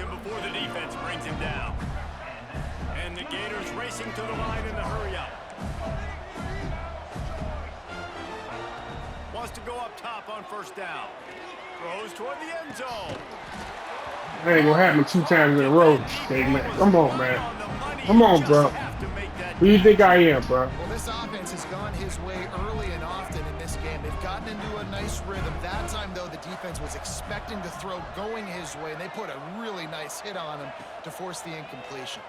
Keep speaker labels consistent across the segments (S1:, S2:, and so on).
S1: separation before the defense brings him down. And the Gators racing to the line in the hurry-up. Wants to go up top on first down. Throws toward the end zone.
S2: That ain't gonna happen 2 times in a row, man. Come on, man. Come on, bro. Who do you think I am, bro?
S3: Well, this offense has gone his way early and often in this game. They've gotten into a nice rhythm. That time, though, the defense was expecting to throw going his way, and they put a really nice hit on him to force the incompletion.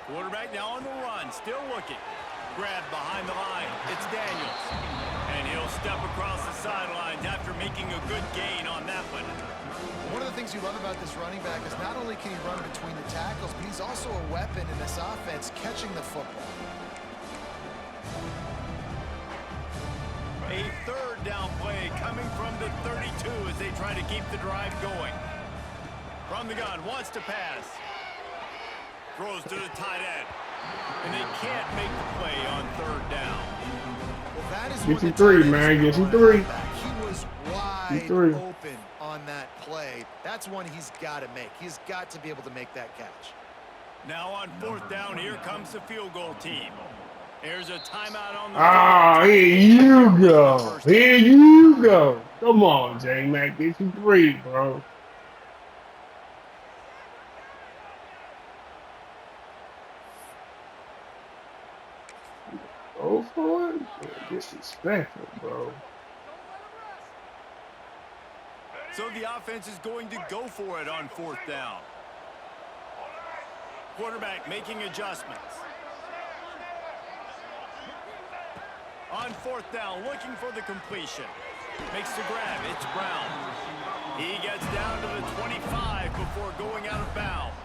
S1: Quarterback now on the run, still looking. Grabbed behind the line. It's Daniels. And he'll step across the sidelines after making a good gain on that one.
S3: One of the things you love about this running back is not only can he run between the tackles, but he's also a weapon in this offense catching the football.
S1: A third down play coming from the 32 as they try to keep the drive going. From the gun, wants to pass. Throws to the tight end. And they can't make the play on third down.
S3: Well, that is
S2: Get you 3, man. Get you 3.
S3: He was wide open on that play. That's one he's got to make. He's got to be able to make that catch.
S1: Now on fourth down, here comes the field goal team. There's a timeout on the
S2: here you go. Here you go. Come on, J-Mac. Get you 3, bro. Go for it. Disrespectful, bro.
S1: So the offense is going to go for it on fourth down. Quarterback making adjustments. On fourth down, looking for the completion. Makes the grab. It's Brown. He gets down to the 25 before going out of bounds.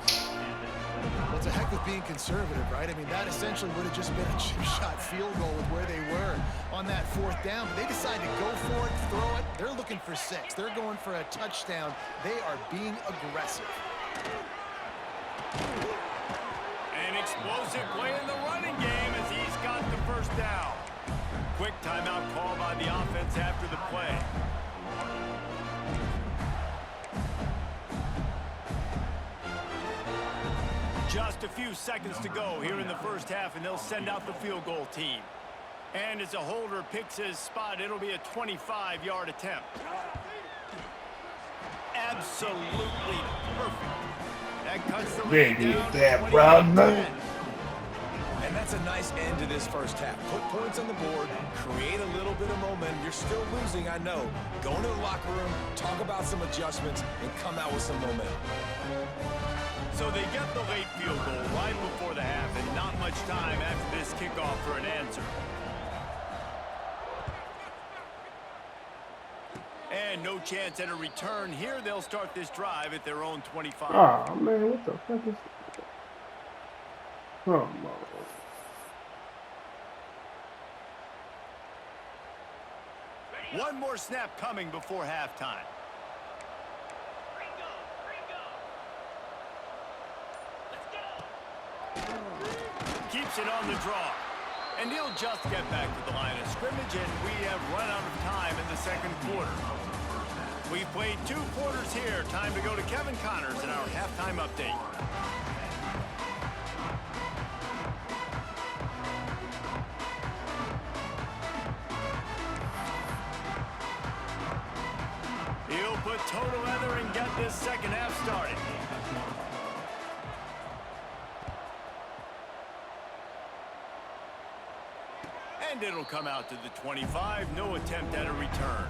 S3: Well, it's a heck of being conservative, right? I mean, that essentially would have just been a chip shot field goal with where they were on that fourth down. But they decided to go for it, throw it. They're looking for 6. They're going for a touchdown. They are being aggressive.
S1: An explosive play in the running game as he's got the first down. Quick timeout call by the offense after the play. Just a few seconds to go here in the first half, and they'll send out the field goal team. And as a holder picks his spot, it'll be a 25-yard attempt. Absolutely perfect. That cuts the lead down to 21-10.
S4: And that's a nice end to this first half. Put points on the board, create a little bit of momentum. You're still losing, I know. Go into the locker room, talk about some adjustments, and come out with some momentum.
S1: So they get the late field goal right before the half, and not much time after this kickoff for an answer. And no chance at a return here. They'll start this drive at their own 25.
S2: Oh, man, what the fuck is this? Come on.
S1: One more snap coming before halftime. Keeps it on the draw. And he'll just get back to the line of scrimmage, and we have run out of time in the second quarter. We've played 2 quarters here. Time to go to Kevin Connors in our halftime update. He'll put total leather and get this second half started. And it'll come out to the 25. No attempt at a return.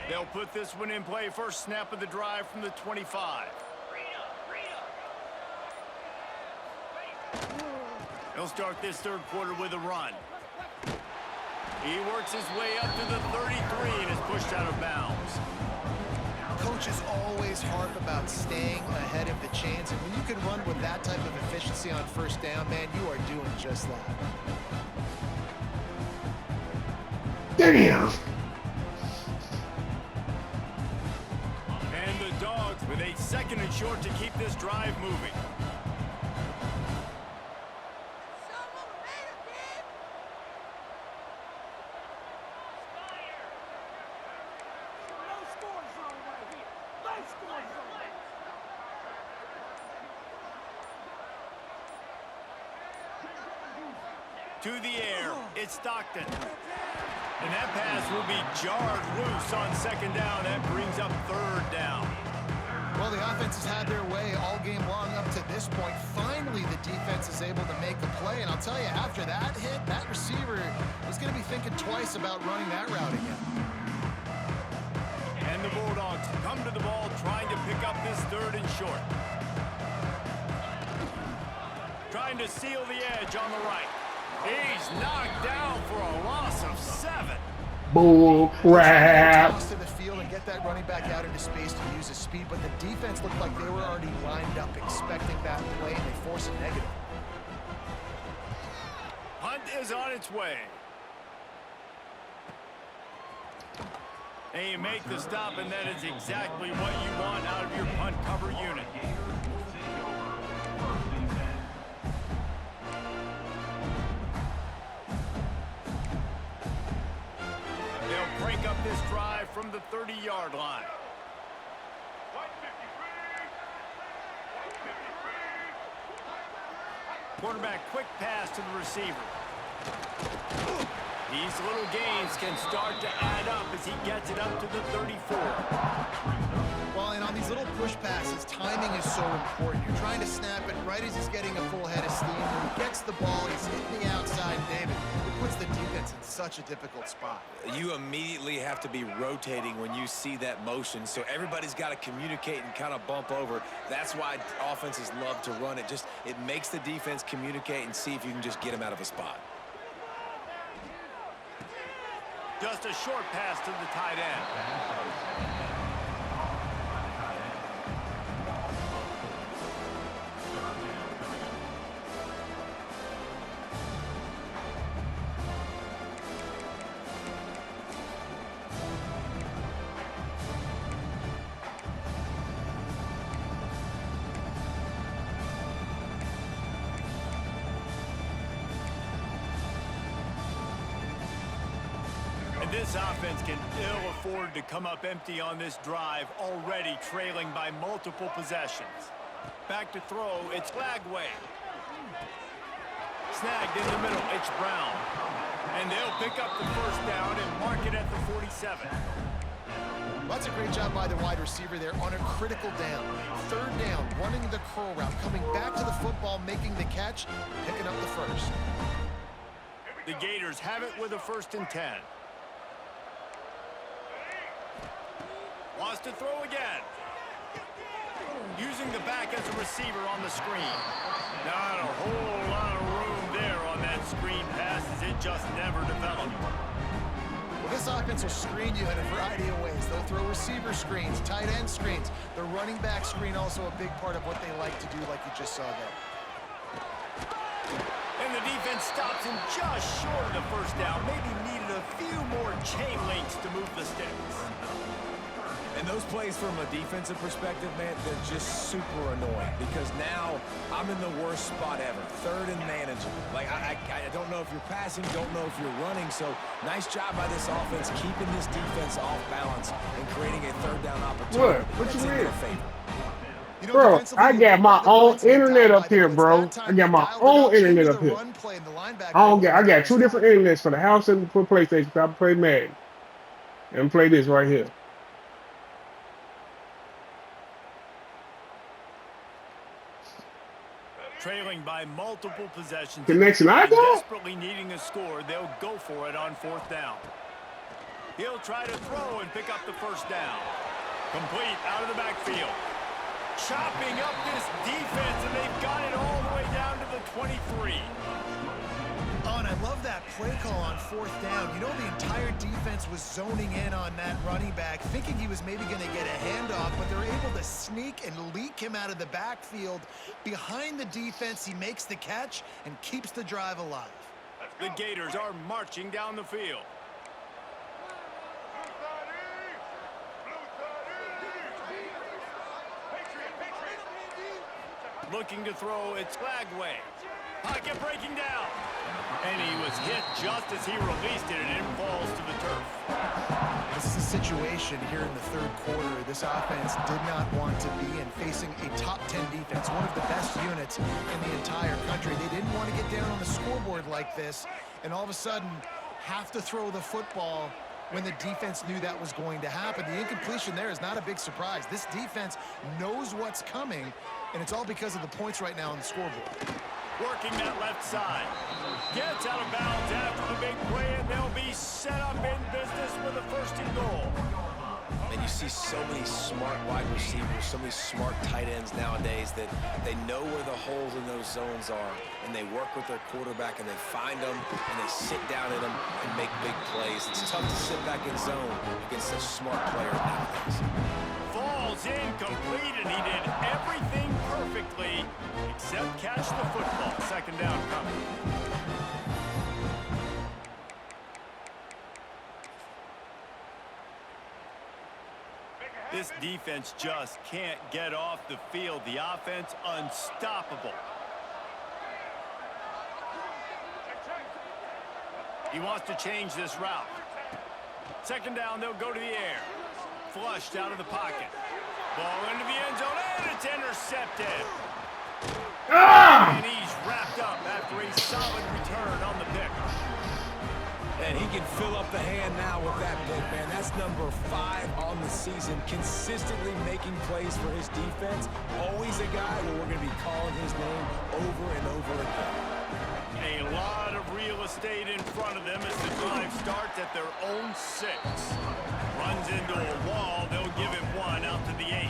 S1: They'll put this one in play. First snap of the drive from the 25. He'll start this third quarter with a run. He works his way up to the 33 and is pushed out of bounds.
S3: Coaches always harp about staying ahead of the chains, and when you can run with that type of efficiency on first down, man, you are doing just that.
S1: And the Dogs with a 2nd and short to keep this drive moving. To the air, it's Stockton. And that pass will be jarred loose on 2nd down. That brings up 3rd down.
S3: Well, the offense has had their way all game long up to this point. Finally, the defense is able to make a play. And I'll tell you, after that hit, that receiver is going to be thinking twice about running that route again.
S1: And the Bulldogs come to the ball trying to pick up this 3rd and short. Trying to seal the edge on the right. He's knocked down for a loss of 7.
S2: Bull crap.
S3: Toss to the field and get that running back out into space to use his speed, but the defense looked like they were already lined up expecting that play, and they force a negative.
S1: Hunt is on its way. And you make the stop, and that is exactly what you want out of your punt cover unit. They'll crank up this drive from the 30-yard line. Quarterback quick pass to the receiver. These little gains can start to add up as he gets it up to the 34.
S3: Well, and on these little push passes, timing is so important. You're trying to snap it right as he's getting a full head of steam. When he gets the ball, he's hitting the outside, David. It puts the defense in such a difficult spot.
S4: You immediately have to be rotating when you see that motion, so everybody's got to communicate and kind of bump over. That's why offenses love to run it. It makes the defense communicate and see if you can just get him out of a spot.
S1: Just a short pass to the tight end. This offense can ill afford to come up empty on this drive, already trailing by multiple possessions. Back to throw, it's Lagway. Snagged in the middle, it's Brown. And they'll pick up the 1st down and mark it at the 47.
S3: Well, that's a great job by the wide receiver there on a critical down. 3rd down, running the curl route, coming back to the football, making the catch, picking up the 1st.
S1: The Gators have it with a 1st and 10. Wants to throw again. Using the back as a receiver on the screen. Not a whole lot of room there on that screen pass as it just never developed.
S3: Well, this offense will screen you in a variety of ways. They'll throw receiver screens, tight end screens. The running back screen also a big part of what they like to do, like you just saw there.
S1: And the defense stops him just short of the 1st down. Maybe needed a few more chain links to move the sticks.
S4: And those plays from a defensive perspective, man, they're just super annoying because now I'm in the worst spot ever. 3rd and manageable. Like, I don't know if you're passing, don't know if you're running. So nice job by this offense keeping this defense off balance and creating a 3rd down opportunity.
S2: What you mean?
S3: You know,
S2: Bro, I got my own internet up here, bro. I got my own internet up here. I got 2 different internets for the house and for PlayStation. I play Madden and play this right here.
S1: Trailing by multiple possessions.
S2: Connection I got?
S1: Desperately needing a score, they'll go for it on 4th down. He'll try to throw and pick up the 1st down. Complete out of the backfield. Chopping up this defense, and they've got it all the way down to the 23.
S3: Oh, and I love that play call on 4th down. You know, the entire defense was zoning in on that running back, thinking he was maybe going to get a handoff, but they're able to sneak and leak him out of the backfield. Behind the defense, he makes the catch and keeps the drive alive.
S1: The Gators are marching down the field. looking to throw its flag way. Pocket breaking down. And he was hit just as he released it, and it falls to the turf.
S3: This is a situation here in the third quarter. This offense did not want to be in, facing a top 10 defense, one of the best units in the entire country. They didn't want to get down on the scoreboard like this, and all of a sudden have to throw the football when the defense knew that was going to happen. The incompletion there is not a big surprise. This defense knows what's coming, and it's all because of the points right now on the scoreboard.
S1: Working that left side. Gets out of bounds after the big play, and they'll be set up in business with a first and goal.
S4: And you see so many smart wide receivers, so many smart tight ends nowadays that they know where the holes in those zones are, and they work with their quarterback, and they find them, and they sit down in them and make big plays. It's tough to sit back in zone against such smart players nowadays.
S1: Falls incomplete, and he did everything perfectly except catch the football. Second down coming. This defense just can't get off the field. The offense unstoppable. He wants to change this route. Second down, they'll go to the air. Flushed out of the pocket. Ball into the end zone, and it's intercepted.
S2: Ah!
S1: And he's wrapped up after a solid return on the pick.
S4: And he can fill up the hand now with that pick, man. That's number 5 on the season, consistently making plays for his defense. Always a guy where we're going to be calling his name over and over again.
S1: A lot of real estate in front of them as the drive starts at their own 6. Runs into a wall. They'll give him one out to the 8.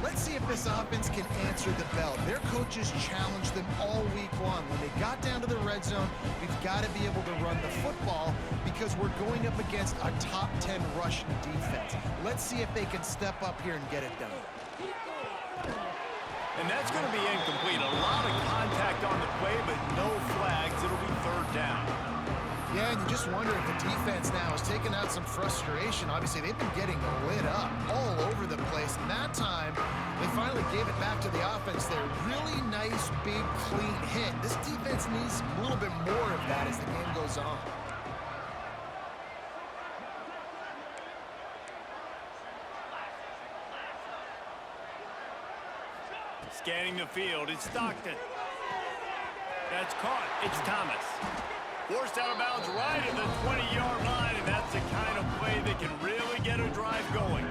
S3: Let's see if this offense can answer the bell. Their coaches challenged them all week long. When they got down to the red zone, we've got to be able to run the football because we're going up against a top 10 rushing defense. Let's see if they can step up here and get it done.
S1: And that's going to be incomplete. A lot of contact on the play, but no flags. It'll be third down.
S3: Yeah, and you just wonder if the defense now is taking out some frustration. Obviously, they've been getting lit up all over the place. And that time, they finally gave it back to the offense there. Really nice, big, clean hit. This defense needs a little bit more of that as the game goes on.
S1: Scanning the field, it's Stockton. That's caught. It's Thomas. Forced out of bounds right at the 20-yard line, and that's the kind of play that can really get a drive going.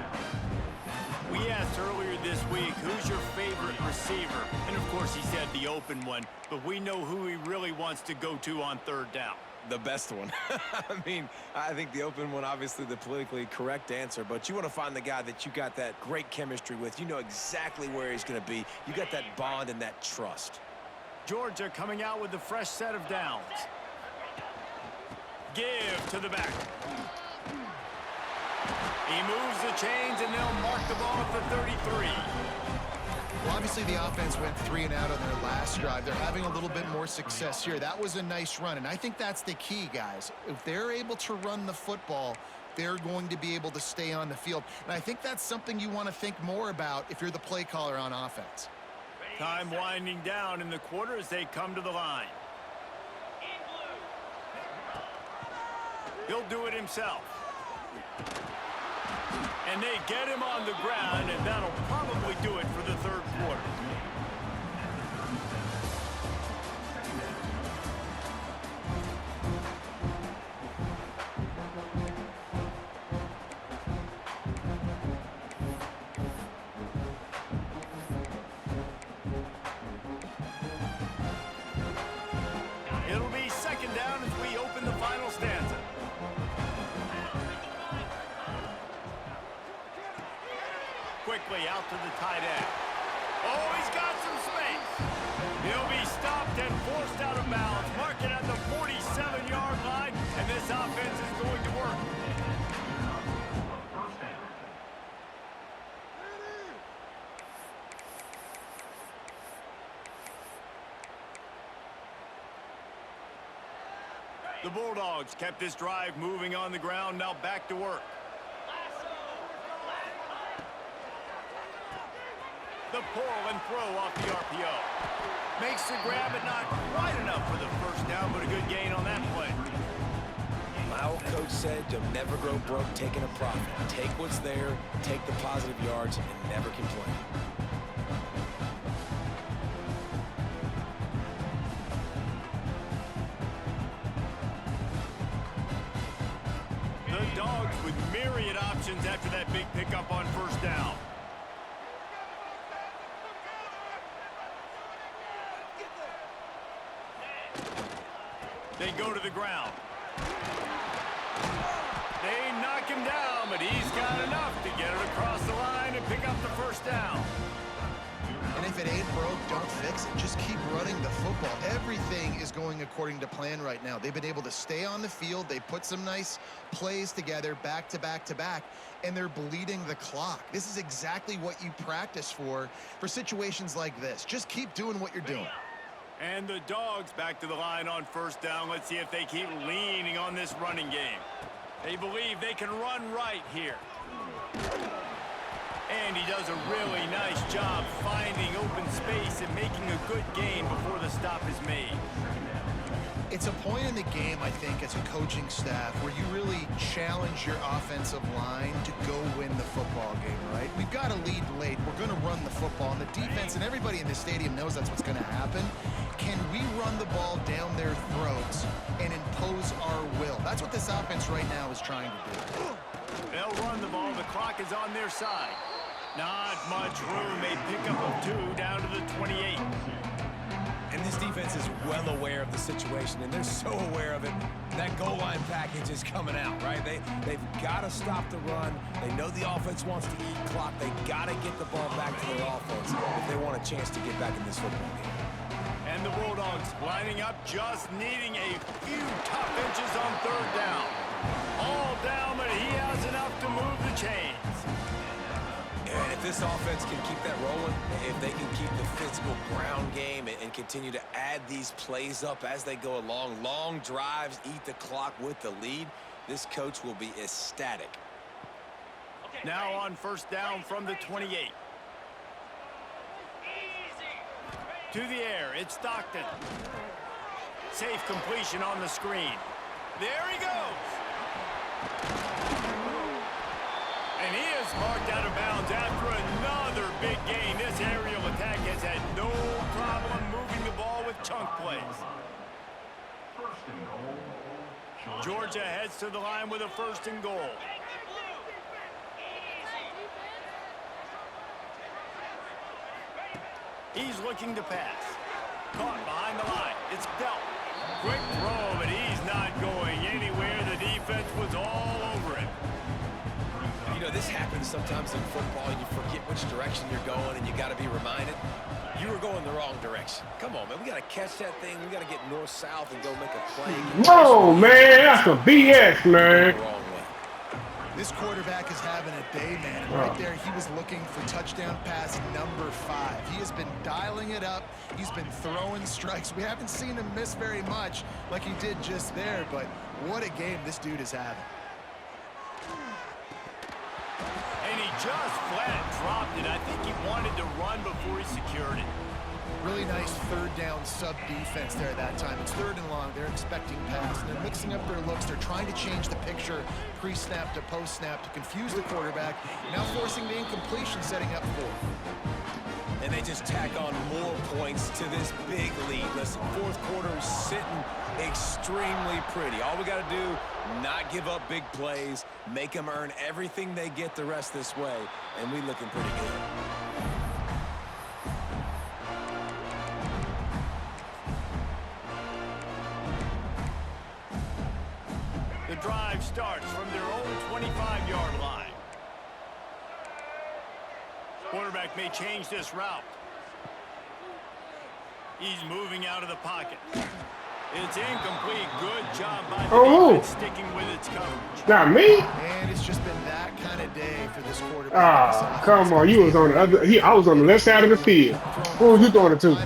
S1: We asked earlier this week, who's your favorite receiver? And, of course, he said the open one, but we know who he really wants to go to on third down.
S4: The best one. I mean, I think the open one, obviously the politically correct answer, but you want to find the guy that you got that great chemistry with. You know exactly where he's going to be. You got that bond and that trust.
S1: Georgia coming out with a fresh set of downs. Give to the back. He moves the chains, and they'll mark the ball at the 33.
S3: Well, obviously the offense went 3 and out on their last drive. They're having a little bit more success here. That was a nice run, and I think that's the key, guys. If they're able to run the football, they're going to be able to stay on the field. And I think that's something you want to think more about if you're the play caller on offense.
S1: Time winding down in the quarter as they come to the line. He'll do it himself. And they get him on the ground, and that'll probably do it for the third quarter. It'll be second down as we open the final stanza. Quickly out to the tight end. Oh, he's got some space. He'll be stopped and forced out of bounds. Mark it at the 47-yard line, and this offense is going to work. The Bulldogs kept this drive moving on the ground, now back to work. The pull and throw off the RPO. Makes the grab, but not quite enough for the first down, but a good gain on that play.
S4: My old coach said you'll never grow broke taking a profit. Take what's there, take the positive yards, and never complain.
S1: The Dogs with myriad options after that big pickup on first down. They go to the ground. They knock him down, but he's got enough to get it across the line and pick up the first down.
S3: And if it ain't broke, don't fix it. Just keep running the football. Everything is going according to plan right now. They've been able to stay on the field. They put some nice plays together back to back to back, and they're bleeding the clock. This is exactly what you practice for situations like this. Just keep doing what you're doing.
S1: And the Dogs back to the line on first down. Let's see if they keep leaning on this running game. They believe they can run right here. And he does a really nice job finding open space and making a good gain before the stop is made.
S3: It's a point in the game, I think, as a coaching staff where you really challenge your offensive line to go win the football game, right? We've got to lead late. We're going to run the football. And the defense and everybody in the stadium knows that's what's going to happen. Can we run the ball down their throats and impose our will? That's what this offense right now is trying to do.
S1: They'll run the ball. The clock is on their side. Not much room. A pickup of 2 down to the 28.
S4: And this defense is well aware of the situation, and they're so aware of it. That goal line package is coming out, right? They've got to stop the run. They know the offense wants to eat clock. They got to get the ball back to their offense if they want a chance to get back in this football game.
S1: And the Bulldogs lining up, just needing a few tough inches on third down. All down, but he has enough to move the chains.
S4: And if this offense can keep that rolling, if they can keep the physical ground game and continue to add these plays up as they go along, long drives, eat the clock with the lead, this coach will be ecstatic.
S1: Now on first down from the 28. To the air, it's Stockton. Safe completion on the screen. There he goes. And he is marked out of bounds after another big gain. This aerial attack has had no problem moving the ball with chunk plays. Georgia heads to the line with a 1st and goal. He's looking to pass. Caught behind the line. It's dealt. Quick throw, but he's not going anywhere. The defense was all over him.
S4: You know, this happens sometimes in football. You forget which direction you're going, and you got to be reminded you were going the wrong direction. Come on, man. We got to catch that thing. We got to get north-south and go make a play.
S2: Whoa, man. That's some BS, man.
S3: This quarterback is having a day, man. And right there, he was looking for touchdown pass number 5. He has been dialing it up. He's been throwing strikes. We haven't seen him miss very much like he did just there, but what a game this dude is having.
S1: And he just flat dropped it. I think he wanted to run before he secured it.
S3: Really nice 3rd down sub defense there that time. It's 3rd and long. They're expecting pass. And they're mixing up their looks. They're trying to change the picture pre-snap to post-snap to confuse the quarterback. Now forcing the incompletion, setting up 4th.
S4: And they just tack on more points to this big lead. Listen, 4th quarter is sitting extremely pretty. All we got to do, not give up big plays, make them earn everything they get the rest this way, and we looking pretty good.
S1: The drive starts from their own 25-yard line. Quarterback may change this route. He's moving out of the pocket. It's incomplete. Good job by the defense sticking with its coverage.
S2: Not me.
S3: And it's just been that kind of day for this quarterback.
S2: Ah, come on. You was on the other. I was on the left side of the field. Who was you throwing it to?
S3: We've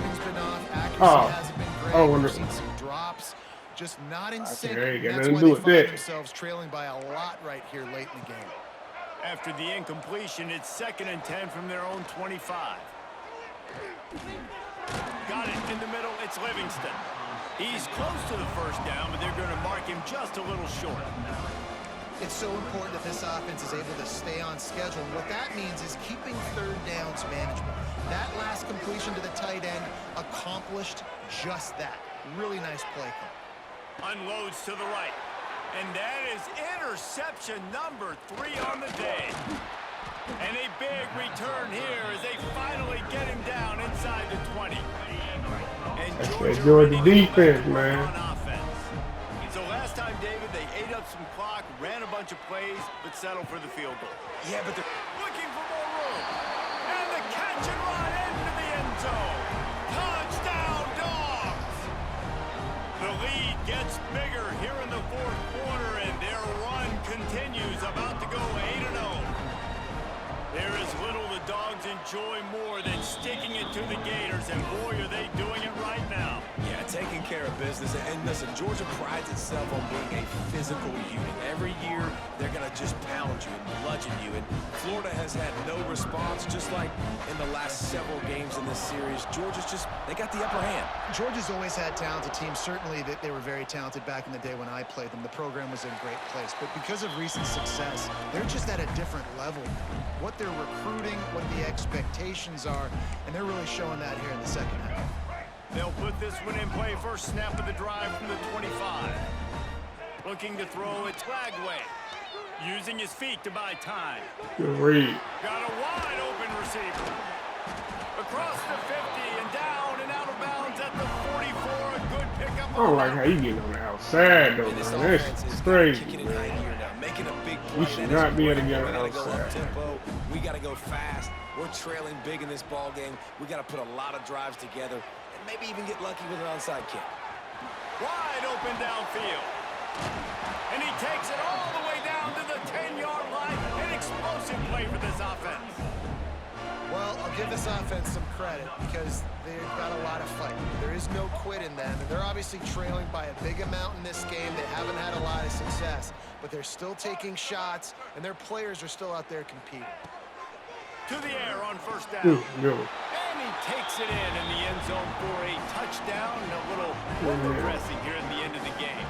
S3: seen some drops. Just not in sync. That's why they find themselves trailing by a lot right here late in the game.
S1: After the incompletion, it's 2nd and 10 from their own 25. Got it in the middle. It's Livingston. He's close to the first down, but they're going to mark him just a little short.
S3: It's so important that this offense is able to stay on schedule. And what that means is keeping third downs manageable. That last completion to the tight end accomplished just that. Really nice play call.
S1: Unloads to the right. And that is interception number 3 on the day. And a big return here as they finally get him down inside the 20. And
S2: Georgia defense, man.
S1: On offense. So last time, David, they ate up some clock, ran a bunch of plays, but settled for the field goal.
S4: Yeah, but they're
S1: Looking for more room. And the catch and run into the end zone. Touchdown, Dogs! The lead gets bigger here in the fourth quarter, and their run continues, about to go 8-0. There is little the Dogs enjoy more than sticking it to the Gators, and boy, are they doing it right now.
S4: Yeah, taking care of business. And listen, Georgia prides itself on being a physical unit. Every year, they're going to just pound you and bludgeon you. And Florida has had no response, just like in the last several games in this series. Georgia's just, they got the upper hand.
S3: Georgia's always had talented teams. Certainly they were very talented back in the day when I played them. The program was in a great place. But because of recent success, they're just at a different level. What they're recruiting, what the expectations are, and they're really showing that here in the second half.
S1: They'll put this one in play. First snap of the drive from the 25. Looking to throw it Lagway. Using his feet to buy time.
S2: Good read.
S1: Got a wide open receiver. Across the 50 and down and out of bounds at the 44. A good pickup.
S2: I don't like how you getting on the outside, though,
S4: This
S2: man.
S4: offense
S2: That's
S4: is
S2: crazy,
S4: kicking it high
S2: man.
S4: here now, making a big play.
S2: We should
S4: That is
S2: not be able to
S4: great.
S2: get
S4: We
S2: on
S4: gotta go
S2: outside.
S4: up tempo. We got to go fast. We're trailing big in this ball game. We got to put a lot of drives together and maybe even get lucky with an onside kick.
S1: Wide open downfield. And he takes it all the way down to the 10-yard line. An explosive play for this offense.
S3: Well, I'll give this offense some credit because they've got a lot of fight. There is no quit in them, and they're obviously trailing by a big amount in this game. They haven't had a lot of success, but they're still taking shots, and their players are still out there competing.
S1: To the air on first down.
S2: Good.
S1: And he takes it in the end zone for a touchdown and a little window dressing here at the end of the game.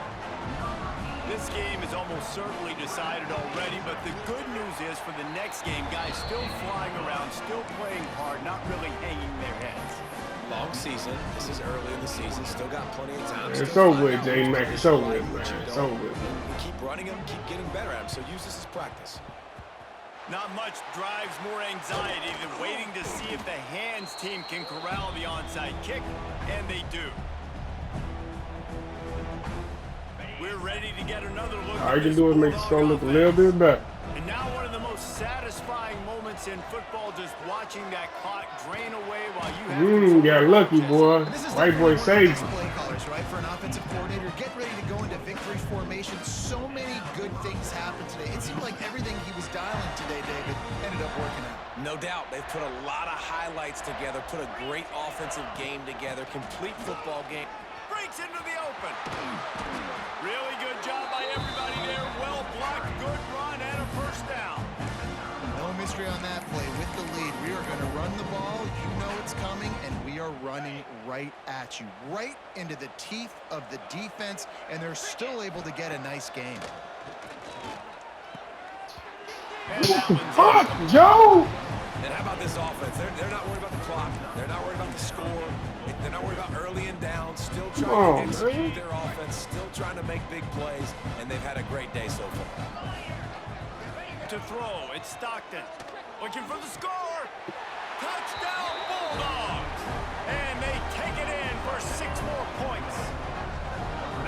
S1: This game is almost certainly decided already, but the good news is for the next game, guys still flying around, still playing hard, not really hanging their heads.
S4: Long season. This is early in the season. Still got plenty of time.
S2: It's
S4: Still
S2: so
S4: find
S2: good,
S4: out
S2: J.
S4: which
S2: Mac.
S4: plays
S2: It's so
S4: you like,
S2: good,
S4: which you
S2: man.
S4: don't.
S2: So good.
S4: And keep running them, keep getting better at them. So use this as practice.
S1: Not much drives more anxiety than waiting to see if the hands team can corral the onside kick, and they do. We're ready to get another look.
S2: All you can do is make the score look a little bit better.
S1: And now one of the most satisfying moments in football, just watching that clock drain away while you have
S2: Got lucky, boy.
S3: This is
S2: White boy
S3: definitely one of
S2: saved
S3: the best
S2: you.
S3: play callers, right? For an offensive coordinator, get ready to go into victory formation. So many good things happened today. It seemed like everything he was dialing today, David, ended up working out.
S4: No doubt. They've put a lot of highlights together, put a great offensive game together, complete football game.
S1: breaks into the open. Really good job by everybody there. Well blocked, good run, and a first down.
S3: No mystery on that play. With the lead, we are going to run the ball. You know it's coming, and we are running right at you, right into the teeth of the defense, and they're still able to get a nice game.
S2: Fuck, Joe!
S4: And how about this offense? They're not worried about the clock. They're not worried about the score. They're not worried about early and down. Still trying to execute their offense. Still trying to make big plays. And they've had a great day so far.
S1: To throw, it's Stockton. Looking for the score. Touchdown, Bulldogs. And they take it in for 6 more points.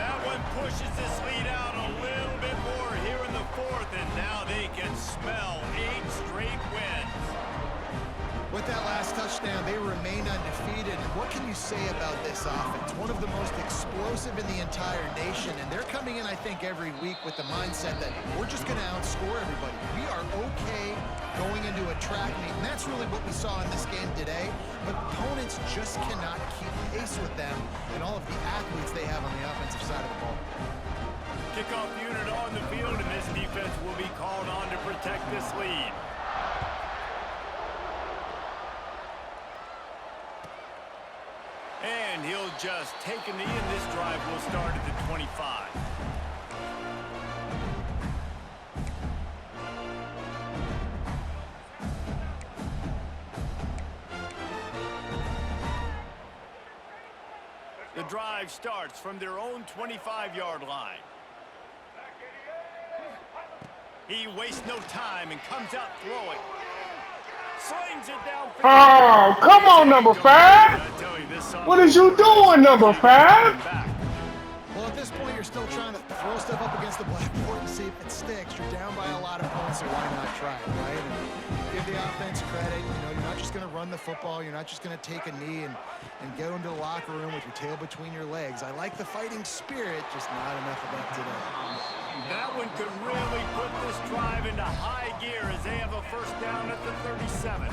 S1: That one pushes this lead out a little bit more here in the 4th. And now they can smell 8 straight wins.
S3: With that last touchdown, they remain undefeated. What can you say about this offense? One of the most explosive in the entire nation, and they're coming in, I think, every week with the mindset that we're just going to outscore everybody. We are okay going into a track meet, and that's really what we saw in this game today. But opponents just cannot keep pace with them and all of the athletes they have on the offensive side of the ball.
S1: Kickoff unit on the field, and this defense will be called on to protect this lead. And he'll just take a knee, and this drive will start at the 25. The drive starts from their own 25-yard line. He wastes no time and comes out throwing. Slings it down.
S2: Oh, come on, number 5. What is you doing, number 5?
S3: Well, at this point, you're still trying to throw stuff up against the blackboard and see if it sticks. You're down by a lot of points, so why not try it, right? And give the offense credit. You know, you're not just going to run the football. You're not just going to take a knee and go into the locker room with your tail between your legs. I like the fighting spirit, just not enough of that today.
S1: That one could really put this drive into high gear as they have a first down at the 37.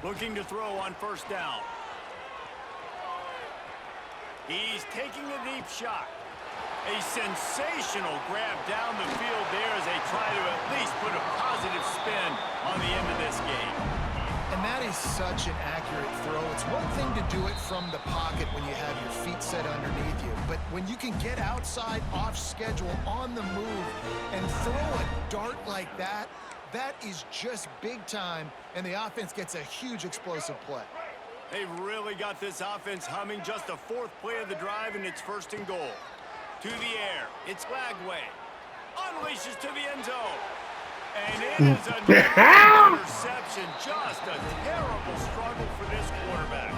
S1: Looking to throw on first down. He's taking a deep shot. A sensational grab down the field there as they try to at least put a positive spin on the end of this game.
S3: And that is such an accurate throw. It's one thing to do it from the pocket when you have your feet set underneath you, but when you can get outside, off schedule, on the move, and throw a dart like that, that is just big time, and the offense gets a huge explosive play.
S1: They've really got this offense humming. Just the 4th play of the drive, and it's 1st and goal. To the air, it's Lagway. Unleashes to the end zone. And it is another interception. Just a terrible struggle for this quarterback.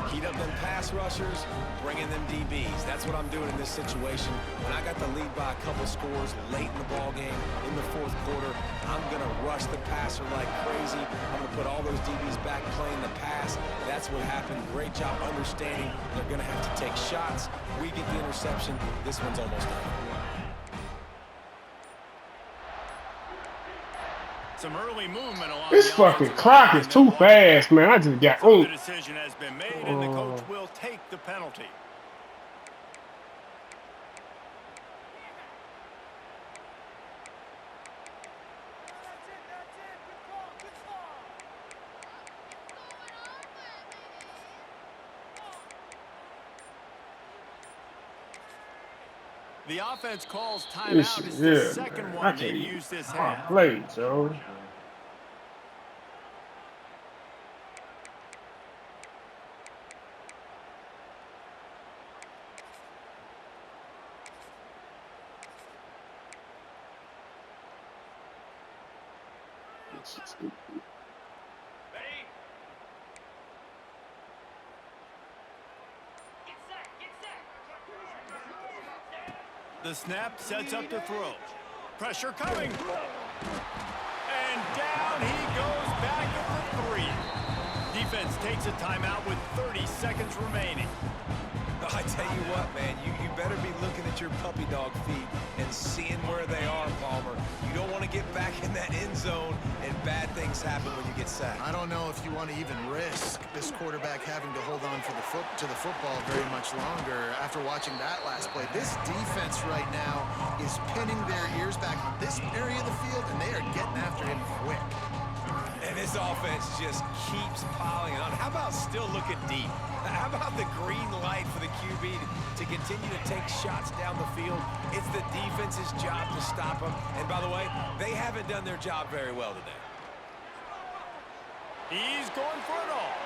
S4: Heat up them pass rushers, bring in them DBs. That's what I'm doing in this situation. When I got the lead by a couple scores late in the ball game, in the 4th quarter, I'm going to rush the passer like crazy. I'm going to put all those DBs back playing the pass. That's what happened. Great job understanding they're going to have to take shots. We get the interception. This one's almost done.
S1: Some early movement along
S2: This fucking clock is too fast, man. I just got
S1: the decision has been made, and the coach will take the penalty. The offense calls timeout. It's the second one they use this half.
S2: Play, Joe.
S1: The snap sets up the throw. Pressure coming. And down he goes back at the 3. Defense takes a timeout with 30 seconds remaining.
S4: I tell you what, man, you better be looking at your puppy dog feet and seeing where they are, Palmer. You don't want to get back in that end zone and bad things happen when you get sacked.
S3: I don't know if you want to even risk this quarterback having to hold on to the football very much longer after watching that last play. This defense right now is pinning their ears back in this area of the field, and they are getting after him quick.
S4: And this offense just keeps piling on. How about still looking deep? How about the green light for the QB to continue to take shots down the field? It's the defense's job to stop them. And by the way, they haven't done their job very well today.
S1: He's going for it all.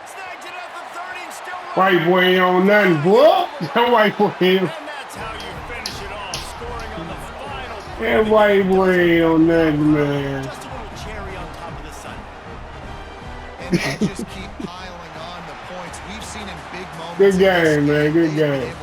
S1: Snags it at the 30 and still
S2: White boy ain't on nothing, boy. That white boy ain't.
S1: And that's how you finish it off, scoring on the final play.
S2: That white boy ain't on nothing, man.
S1: Just a little cherry on top of the sundae.
S3: And they just keep piling on the points. We've seen in big moments.
S2: Good game, man. Good game.